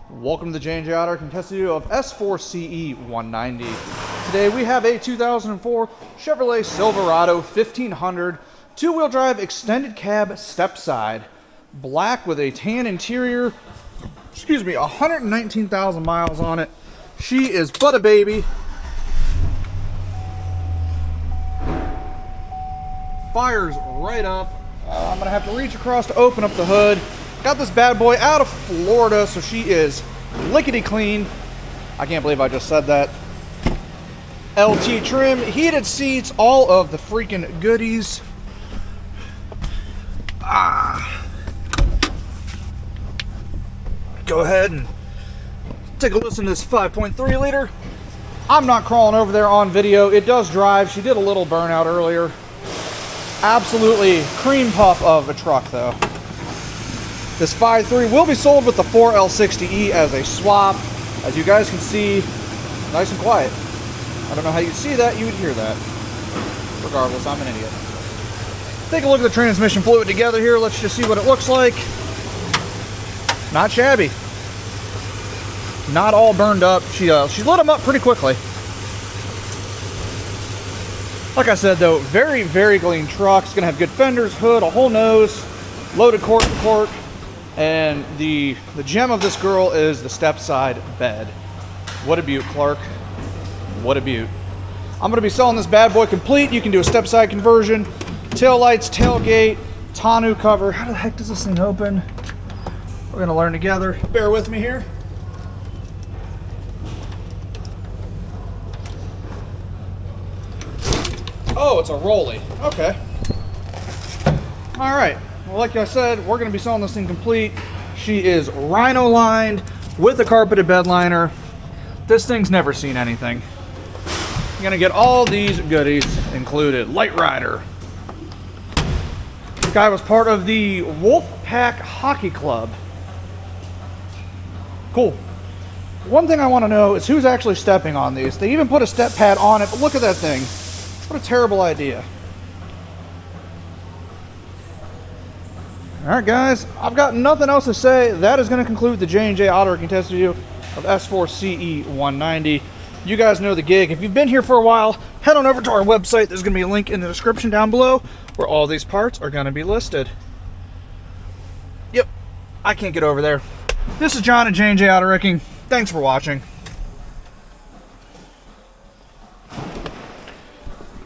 Welcome to the J&J Auto contested video of S4CE 190. Today we have a 2004 Chevrolet Silverado 1500 two-wheel drive extended cab step side, black with a tan interior. 119,000 miles on it. She is but a baby. Fires right up. I'm gonna have to reach across to open up the hood. Got this bad boy out of Florida, so she is lickety clean. I can't believe I just said that. LT trim, heated seats, all of the freaking goodies. Go ahead and take a listen to this 5.3 liter. I'm not crawling over there on video. It does drive. She did a little burnout earlier. Absolutely cream puff of a truck though. This 5.3 will be sold with the 4L60E as a swap. As you guys can see, nice and quiet. I don't know how you'd see that, you would hear that. Regardless, I'm an idiot. Take a look at the transmission fluid together here. Let's just see what it looks like. Not shabby. Not all burned up. She lit them up pretty quickly. Like I said though, very, very clean truck. It's gonna have good fenders, hood, a whole nose, loaded court to court. And the gem of this girl is the step side bed. What a beaut, Clark. What a beaut. I'm gonna be selling this bad boy complete. You can do a step side conversion, tail lights, tailgate, tonneau cover. How the heck does this thing open? We're gonna learn together. Bear with me here. Oh, it's a rolly. Okay. All right. Well, like I said, we're going to be selling this thing complete. She is rhino lined with a carpeted bed liner. This thing's never seen anything. You're going to get all these goodies included. Light rider. This guy was part of the Wolfpack Hockey Club. Cool. One thing I want to know is who's actually stepping on these. They even put a step pad on it, but look at that thing. What a terrible idea. All right, guys, I've got nothing else to say. That is going to conclude the J&J Auto contested video of S4CE 190. You guys know the gig. If you've been here for a while, head on over to our website. There's going to be a link in the description down below where all these parts are going to be listed. Yep, I can't get over there. This is John at J&J Auto. Thanks for watching.